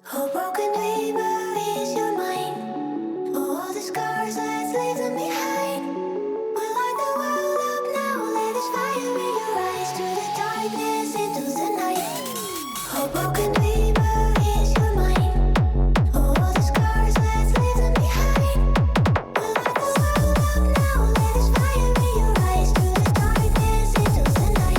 Oh, broken dreamer, is your mind? Oh, all the scars, let's leave them behind. We light the world up now, let us fire in your eyes. Through the darkness, into the night. Oh, broken dreamer, is your mind? Oh, all the scars, let's leave them behind. We light the world up now, let us fire in your eyes. Through the darkness, into the night.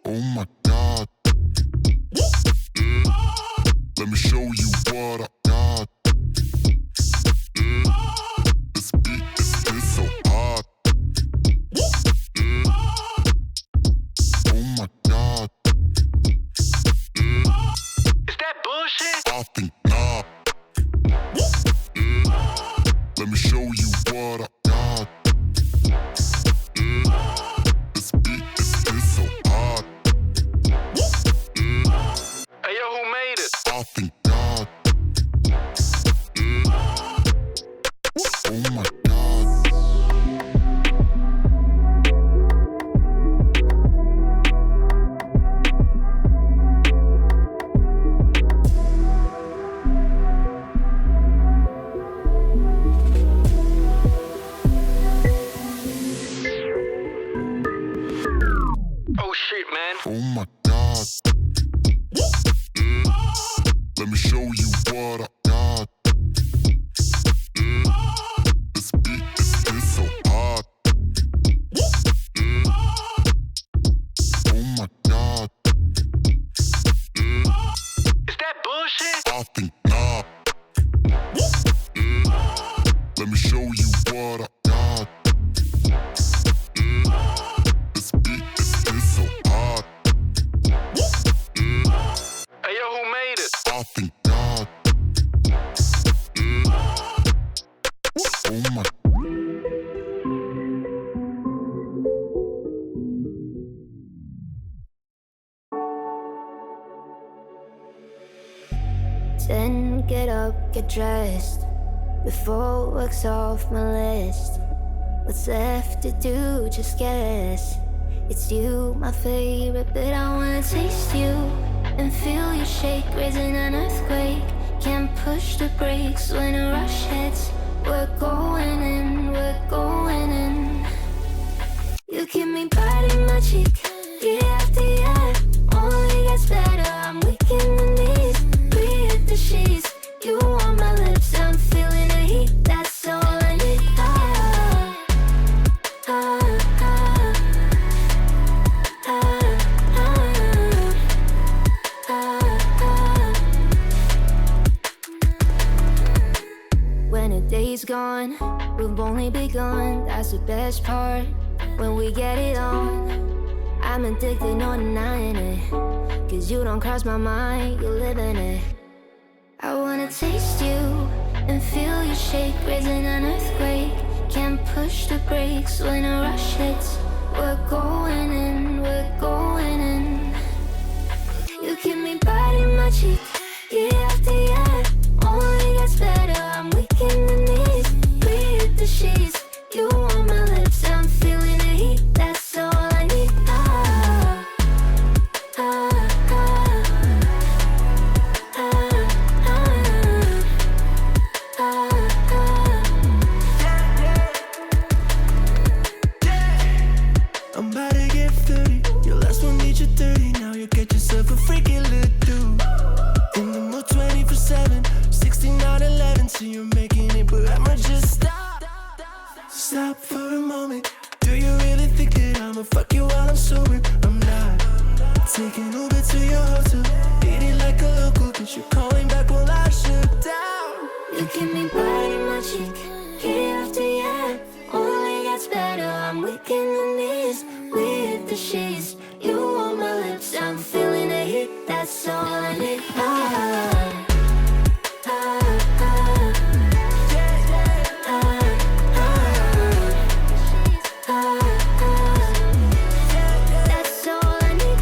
Oh my God. Let me show you what I got. This beat is so hot. Oh my God. Is that bullshit? I think not. Let me show you what I got. This beat is so hot. Hey yo, who made it? I think God. Oh my God. Oh shit, man. Oh my God. Let me show you what I got. This beat is so hot. Oh my God. Is that bullshit? I think not. Let me show you what I got. This beat is so hot. Hey yo, who made it? I think God. Oh my. Then get up, get dressed. Before work's off my list. What's left to do, just guess. It's you, my favorite, but I wanna taste you and feel you shake, raising an earthquake. Can't push the brakes when a rush hits. We're going in, we're going in. You keep me biting my cheek, year after year. Only gets better, I'm weak in the knees. We hit the sheets, you on my lips, I'm feeling the heat. That's all I need. day's gone, we've only begun. That's the best part, when we get it on. I'm addicted, no denying it, 'cause you don't cross my mind, you live in it. I wanna taste you and feel you shake, raising an earthquake. Can't push the brakes when a rush hits. We're going in, we're going in. You keep me biting my cheek, year after year. Only gets better, I'm weak in the knees. We hit the sheets, you on my lips, I'm feeling the heat. That's all I need. I'm about to get 30. Your last one made you 30. Now you get yourself a freaking little dude. In the mood 24/7, 6911. So you're making it, but I'ma just stop. Stop for a moment. Do you really think that I'ma fuck you while I'm sober? I'm not. Taking Uber to your hotel, eat it like a local, 'cause you're calling back while I shut down. You keep me biting my cheek, year after year. Only gets better, I'm weak in the knees. We hit the sheets, you on my lips, I'm feeling the heat. That's all I need. That's all I need.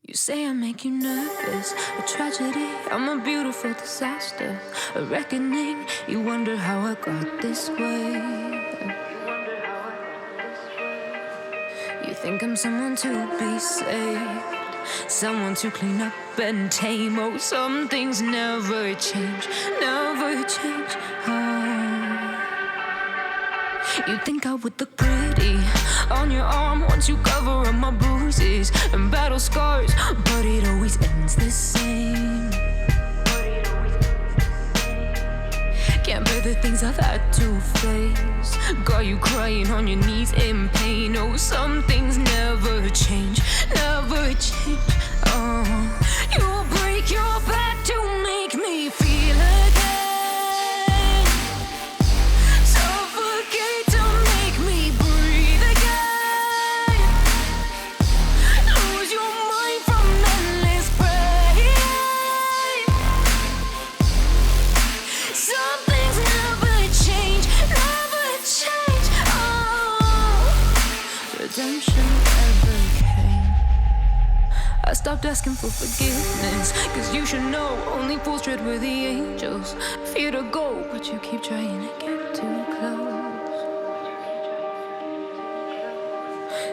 You say I make you nervous, a tragedy, I'm a beautiful disaster, a reckoning. You wonder how I got this way. You think I'm someone to be saved, someone to clean up and tame. Oh, some things never change, never change. You think I would look pretty on your arm once you cover up my bruises and battle scars, but it always ends the same. Can't bear the things I've had to face, got you crying on your knees in pain. Oh, some things never change, never change. You break your back to make me feel again, suffocate to make me breathe again, lose your mind from endless pain. Some things never change, never change. Redemption never came. I stopped asking for forgiveness, 'cause you should know only fools tread where the angels fear to go, but you keep trying to get too close.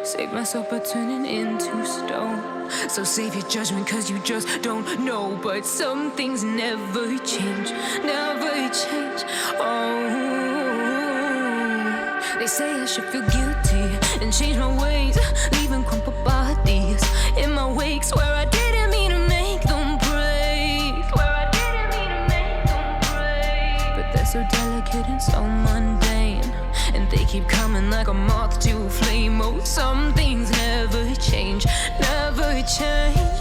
Save myself by turning into stone, so save your judgment 'cause you just don't know. But some things never change, never change. They say I should feel guilty and change my ways, leaving crumpled bodies in my wake. Swear I didn't mean to make them break, swear I didn't mean to make them break. But they're so delicate and so mundane, and they keep coming like a moth to a flame. Oh, some things never change, never change.